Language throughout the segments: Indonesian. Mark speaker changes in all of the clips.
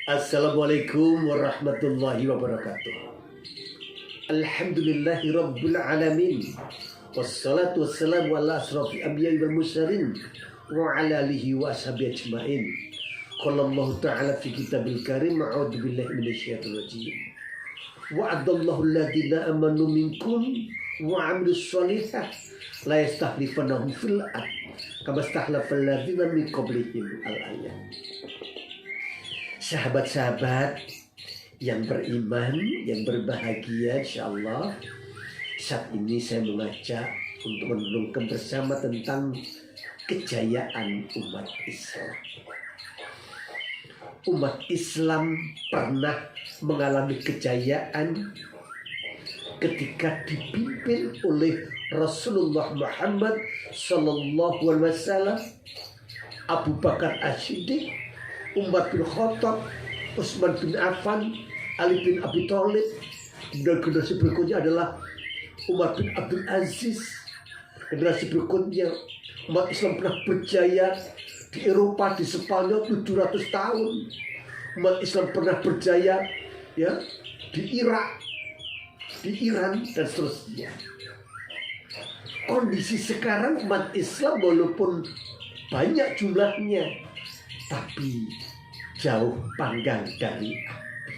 Speaker 1: Assalamualaikum warahmatullahi wabarakatuh. Alhamdulillahi rabbil alamin. Wassalatu wassalamu ala asrafil anbiya'i wal mursalin wa ala alihi wa ashabihi ajma'in. Qala Allah ta'ala fi kitabil karim, a'udzu billahi minasyaitonir rajim. Wa'adallahu alladhina amanu minkum wa 'amilus shalihat la yastakhlifannahum fil ard kama istakhlafal ladzina min qablihim. Al-ayat. Sahabat-sahabat yang beriman, yang berbahagia, insyaallah saat ini saya mengajak untuk merenungkan bersama tentang kejayaan umat Islam. Umat Islam pernah mengalami kejayaan ketika dipimpin oleh Rasulullah Muhammad Sallallahu Alaihi Wasallam, Abu Bakar As-Siddiq, Umar bin Khattab, Utsman bin Affan, Ali bin Abi Thalib, dan generasi berikutnya adalah Umar bin Abdul Aziz. Generasi berikutnya umat Islam pernah berjaya di Eropa, di Spanyol 700 tahun. Umat Islam pernah berjaya ya di Irak, di Iran, dan seterusnya. Kondisi sekarang umat Islam walaupun banyak jumlahnya, tapi jauh panggang dari api.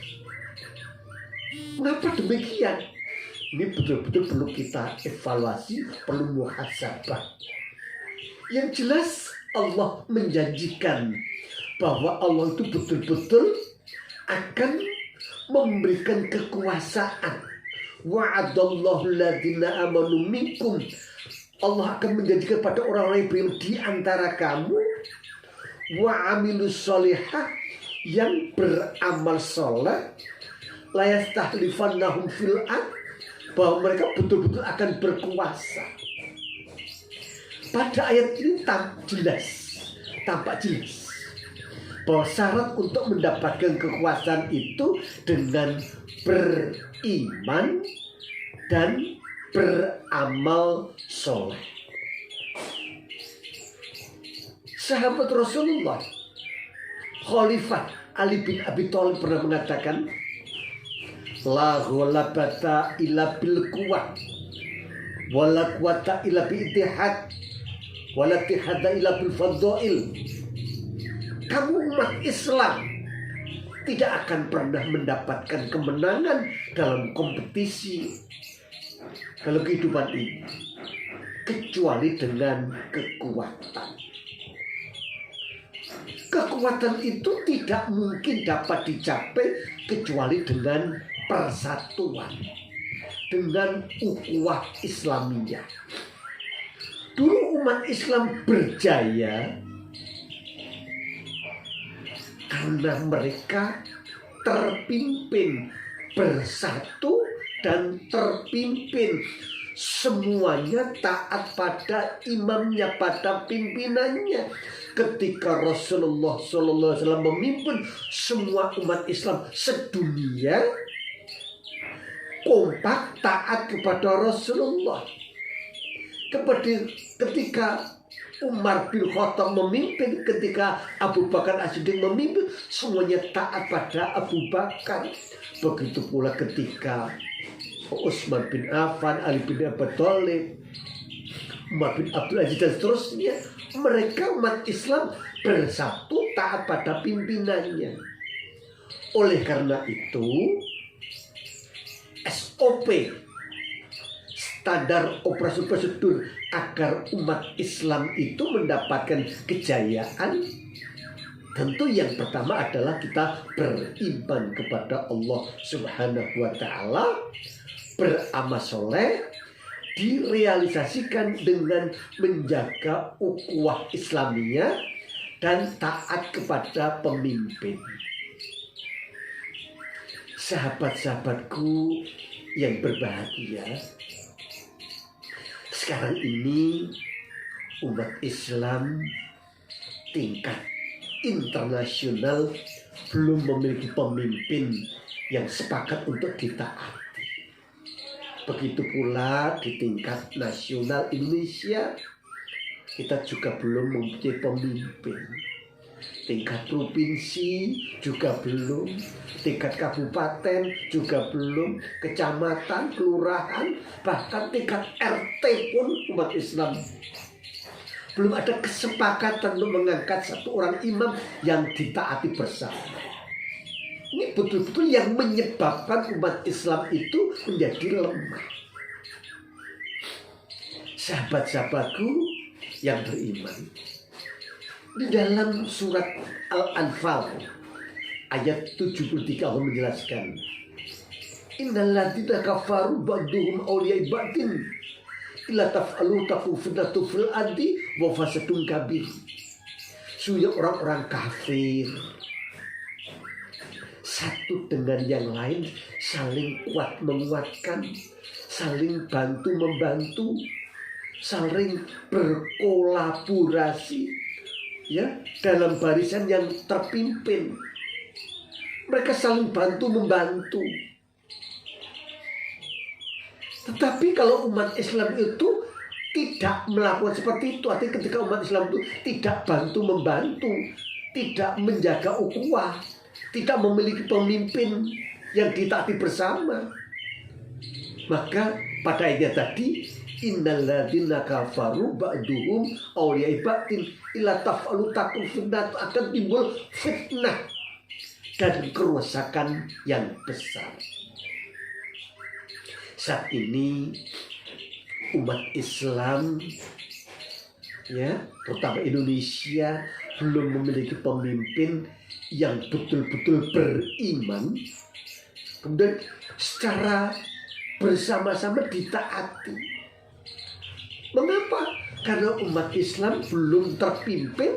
Speaker 1: Mengapa demikian? Ini betul-betul perlu kita evaluasi, perlu muhasabah. Yang jelas Allah menjanjikan bahwa Allah itu betul-betul akan memberikan kekuasaan. Wa'adallahu alladhina amanu minkum. Allah akan menjanjikan pada orang-orang yang beriman di antara kamu, wa amilus sholihah, yang beramal soleh, la yastakhlifannahum fil ard, bahwa mereka betul-betul akan berkuasa. Pada ayat ini tampak jelas bahwa syarat untuk mendapatkan kekuasaan itu dengan beriman dan beramal soleh. Sahabat Rasulullah, Khalifah Ali bin Abi Thalib pernah mengatakan, la ghalabata illa bil quwwah wala quwwata illa bil ittihad wala ittihada illa bil fadhail. Kamu umat Islam tidak akan pernah mendapatkan kemenangan dalam kompetisi dalam kehidupan ini kecuali dengan kekuatan. Kekuatan itu tidak mungkin dapat dicapai kecuali dengan persatuan, dengan ukhuwah Islamiyah. Dulu umat Islam berjaya karena mereka terpimpin bersatu dan terpimpin semuanya taat pada imamnya, pada pimpinannya. Ketika Rasulullah SAW memimpin semua umat Islam sedunia kompak taat kepada Rasulullah. Ketika Umar bin Khattab memimpin, ketika Abu Bakar As-Siddiq memimpin, semuanya taat pada Abu Bakar. Begitu pula ketika Utsman bin Affan, Ali bin Abi Thalib, Umar bin Abdul Aziz, dan seterusnya, mereka umat Islam bersatu taat pada pimpinannya. Oleh karena itu, SOP, standar operasi prosedur agar umat Islam itu mendapatkan kejayaan, tentu yang pertama adalah kita beriman kepada Allah Subhanahu wa Ta'ala, beramal soleh, direalisasikan dengan menjaga ukhuwah Islamiyah dan taat kepada pemimpin. Sahabat-sahabatku yang berbahagia, sekarang ini umat Islam tingkat internasional belum memiliki pemimpin yang sepakat untuk ditaati. Begitu pula di tingkat nasional Indonesia, kita juga belum mempunyai pemimpin tingkat provinsi juga belum, tingkat kabupaten juga belum, kecamatan, kelurahan, bahkan tingkat RT pun umat Islam belum ada kesepakatan untuk mengangkat satu orang imam yang ditaati bersama. Ini betul-betul yang menyebabkan umat Islam itu menjadi lemah. Sahabat-sahabatku yang beriman, di dalam surat Al-Anfal ayat 73 Allah menjelaskan, innal ladzina kafaru ba'duhum awliya'i ba'din illa taf'alu takun fitnatun fil ardi wa fasadun kabir. Sungguh orang-orang kafir satu dengan yang lain saling kuat menguatkan, saling bantu membantu, saling berkolaborasi, ya, dalam barisan yang terpimpin. Mereka saling bantu membantu. Tetapi kalau umat Islam itu tidak melakukan seperti itu, artinya ketika umat Islam itu tidak bantu membantu, tidak menjaga ukhuwah, tidak memiliki pemimpin yang ditaati bersama, maka pada ayat tadi, innal ladzina kafaru ba'duhum awliya'i ba'din illa taf'alu takun fitnah, akan timbul fitnah dan kerusakan yang besar. Saat ini umat Islam, ya, terutama Indonesia, belum memiliki pemimpin yang betul-betul beriman, kemudian secara bersama-sama ditaati. Mengapa? Karena umat Islam belum terpimpin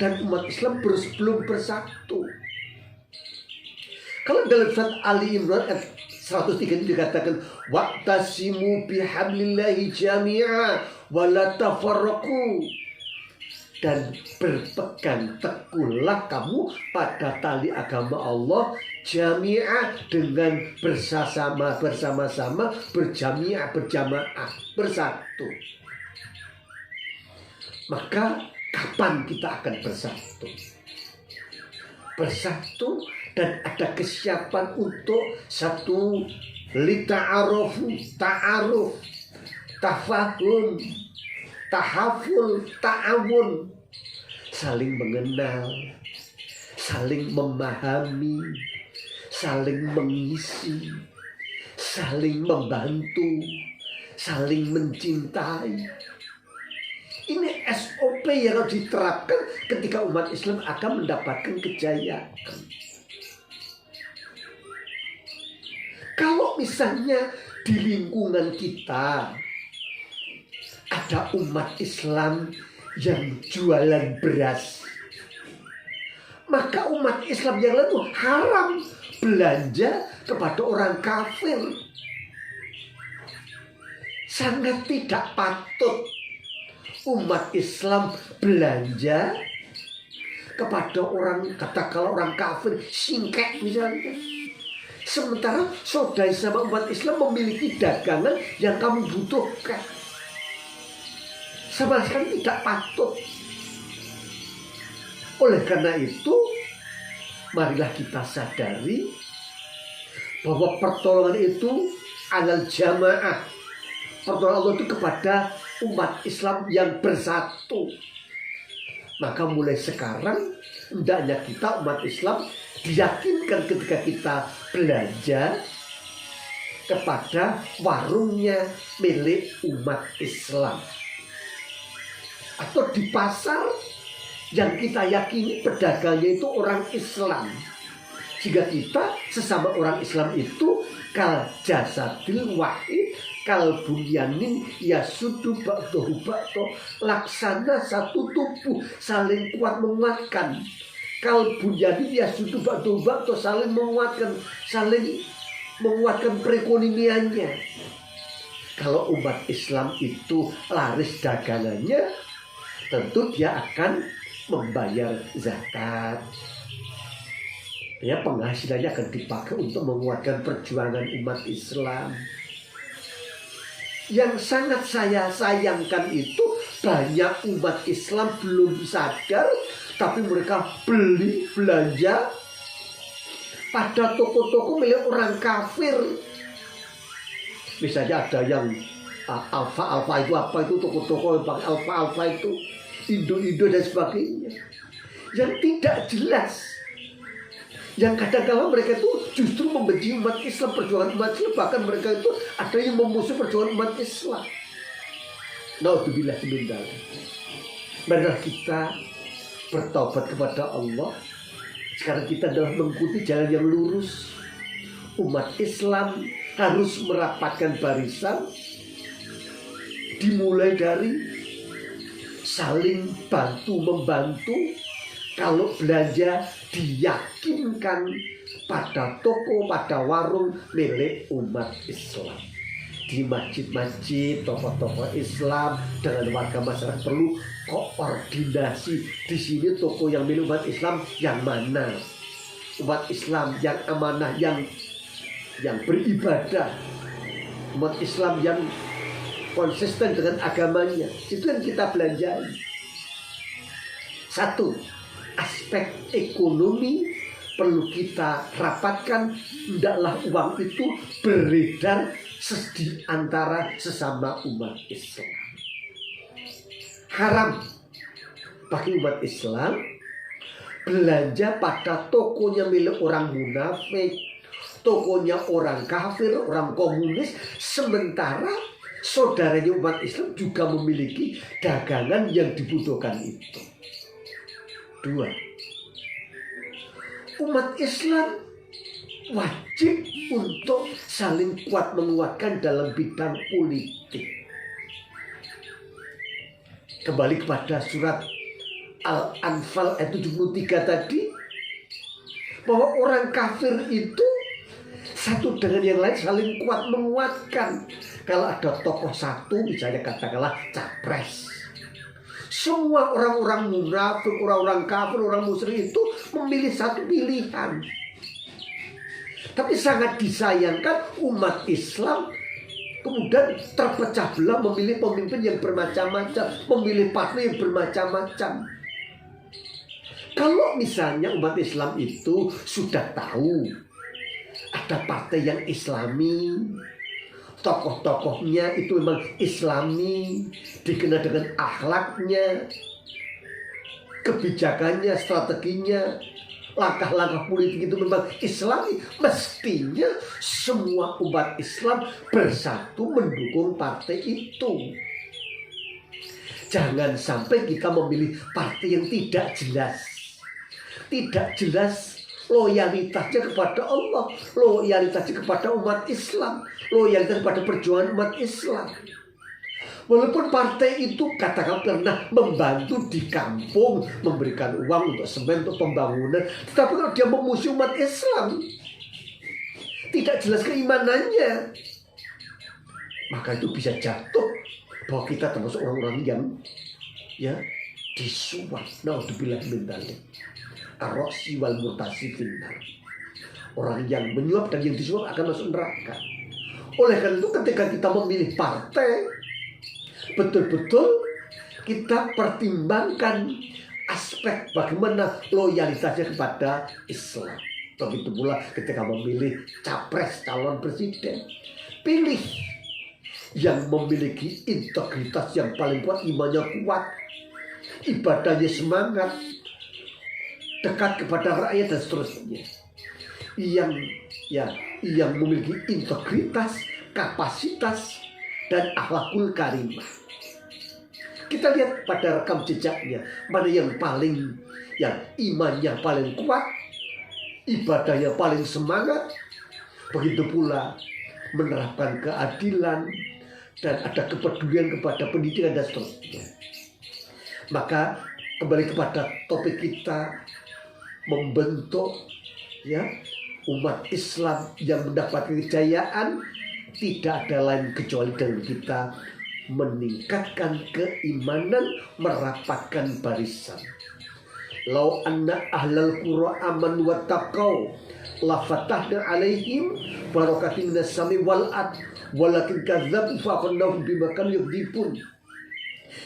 Speaker 1: dan umat Islam belum bersatu. Kalau dalam surat Ali Imran ayat 103 itu dikatakan, wa'tasimu bihablillahi jami'a wa la tafarraqu, dan berpegang teguhlah kamu pada tali agama Allah jami'ah, dengan bersama-sama, berjami'ah, berjamaah, bersatu. Maka kapan kita akan bersatu? Bersatu dan ada kesiapan untuk satu, lita'arufu, ta'aruf, tafahum, tahaful, ta'awun, saling mengenal, saling memahami, saling mengisi, saling membantu, saling mencintai. Ini SOP yang harus diterapkan ketika umat Islam akan mendapatkan kejayaan. Kalau misalnya di lingkungan kita ada umat Islam yang jualan beras, maka umat Islam yang lain haram belanja kepada orang kafir. Sangat tidak patut umat Islam belanja kepada orang, katakanlah orang kafir, singkek misalnya. Sementara saudara sama umat Islam memiliki dagangan yang kamu butuhkan. Sama sekali tidak patut. Oleh karena itu, marilah kita sadari bahwa pertolongan itu alal jamaah. Pertolongan Allah itu kepada umat Islam yang bersatu. Maka mulai sekarang hendaknya kita umat Islam diyakinkan ketika kita belanja kepada warungnya milik umat Islam, atau di pasar yang kita yakini pedagangnya itu orang Islam. Jika kita sesama orang Islam itu kal jasadil wahid kal bunyanin yasudu ba'dahu ba'da, laksana satu tubuh saling kuat menguatkan. Kal bunyanin yasudu ba'dahu ba'da, saling menguatkan perekonomiannya. Kalau umat Islam itu laris dagangannya, tentu dia akan membayar zakat. Ya, penghasilannya akan dipakai untuk menguatkan perjuangan umat Islam. Yang sangat saya sayangkan itu banyak umat Islam belum sadar, tapi mereka beli belanja pada toko-toko milik orang kafir. Misalnya ada yang Alfa itu apa itu, toko-toko yang pakai Alfa itu, Indo dan sebagainya, yang tidak jelas. Yang kadang-kadang mereka itu justru membenci umat Islam, perjuangan umat Islam. Bahkan mereka itu ada yang memusuhi perjuangan umat Islam. Naudzubillah min dzalik. Marilah kita bertobat kepada Allah. Sekarang kita adalah mengikuti jalan yang lurus. Umat Islam harus merapatkan barisan, dimulai dari saling bantu-membantu. Kalau belanja diyakinkan pada toko, pada warung milik umat Islam. Di masjid-masjid, toko-toko Islam dengan warga masyarakat perlu koordinasi. Di sini toko yang milik umat Islam yang mana? Umat Islam yang amanah, yang beribadah. Umat Islam yang konsisten dengan agamanya. Itu yang kita belanjai. Satu, aspek ekonomi perlu kita rapatkan. Hendaklah uang itu beredar di antara sesama umat Islam. Haram bagi umat Islam belanja pada tokonya milik orang munafik, tokonya orang kafir, orang komunis, sementara saudaranya umat Islam juga memiliki dagangan yang dibutuhkan itu. Dua, umat Islam wajib untuk saling kuat menguatkan dalam bidang politik. Kembali kepada surat Al-Anfal ayat 73 tadi, bahwa orang kafir itu satu dengan yang lain saling kuat menguatkan. Kalau ada tokoh satu, misalnya katakanlah capres, semua orang-orang munafik, orang-orang kafir, orang musyrik itu memilih satu pilihan. Tapi sangat disayangkan umat Islam kemudian terpecah belah, memilih pemimpin yang bermacam-macam, memilih partai yang bermacam-macam. Kalau misalnya umat Islam itu sudah tahu ada partai yang Islami, tokoh-tokohnya itu memang Islami, dikenal dengan akhlaknya, kebijakannya, strateginya, langkah-langkah politik itu memang Islami, mestinya semua umat Islam bersatu mendukung partai itu. Jangan sampai kita memilih partai yang tidak jelas loyalitasnya kepada Allah, loyalitasnya kepada umat Islam, loyalitas kepada perjuangan umat Islam. Walaupun partai itu katakan pernah membantu di kampung, memberikan uang untuk semen, untuk pembangunan, tetapi kalau dia memusuhi umat Islam, tidak jelas keimanannya, maka itu bisa jatuh bahwa kita termasuk orang-orang yang disuap. Naudzubillah min dzalik. Ar-rasi wal murtasi finnar. Orang yang menyuap dan yang disuap akan masuk neraka. Oleh karena itu ketika kita memilih partai, betul-betul kita pertimbangkan aspek bagaimana loyalitasnya kepada Islam. Begitu pula ketika memilih capres, calon presiden, pilih yang memiliki integritas yang paling kuat, imannya kuat, ibadahnya semangat, dekat kepada rakyat dan seterusnya. Yang memiliki integritas, kapasitas, dan akhlakul karimah. Kita lihat pada rekam jejaknya, mana yang imannya paling kuat, ibadahnya paling semangat, begitu pula menerapkan keadilan dan ada kepedulian kepada pendidikan dan seterusnya. Maka kembali kepada topik kita, membentuk umat Islam yang mendapat kejayaan, tidak ada lain kecuali dengan kita meningkatkan keimanan, merapatkan barisan. Lau anna ahlal qura aman wa taqaw la fatahna alaihim barakatin minas sami wal ard walakin kadzabu fa akhadnahum bima kanu yakdzibun.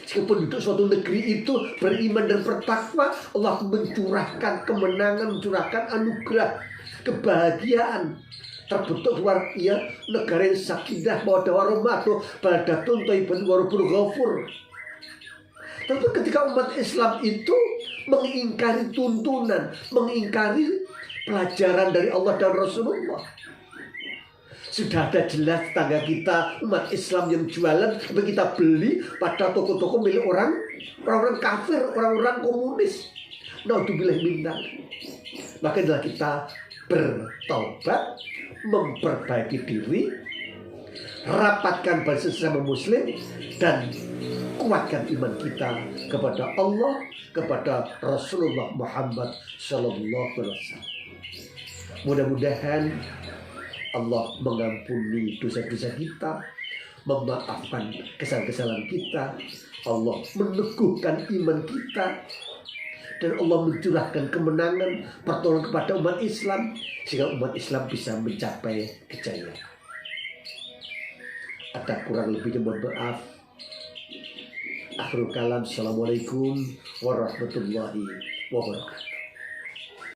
Speaker 1: Jika penduduk suatu negeri itu beriman dan bertakwa, Allah mencurahkan kemenangan, mencurahkan anugerah, kebahagiaan. Terbentuk luar negara yang sakinah mawaddah warahmah, baldatun thayyibatun wa rabbul ghafur. Tapi ketika umat Islam itu mengingkari tuntunan, mengingkari pelajaran dari Allah dan Rasulullah, sudah ada jelas tangga kita umat Islam yang jualan, tapi kita beli pada toko-toko milik orang-orang kafir, orang-orang komunis. Naudzubillah minna. Maka adalah kita bertaubat, memperbaiki diri, rapatkan barisan sesama muslim, dan kuatkan iman kita kepada Allah, kepada Rasulullah Muhammad Sallallahu Alaihi Wasallam. Mudah-mudahan Allah mengampuni dosa-dosa kita, memaafkan kesalahan-kesalahan kita, Allah meneguhkan iman kita, dan Allah mencurahkan kemenangan, pertolongan kepada umat Islam, sehingga umat Islam bisa mencapai kejayaan. Ada kurang lebihnya mohon maaf. Akhirul kalam. Assalamualaikum warahmatullahi wabarakatuh.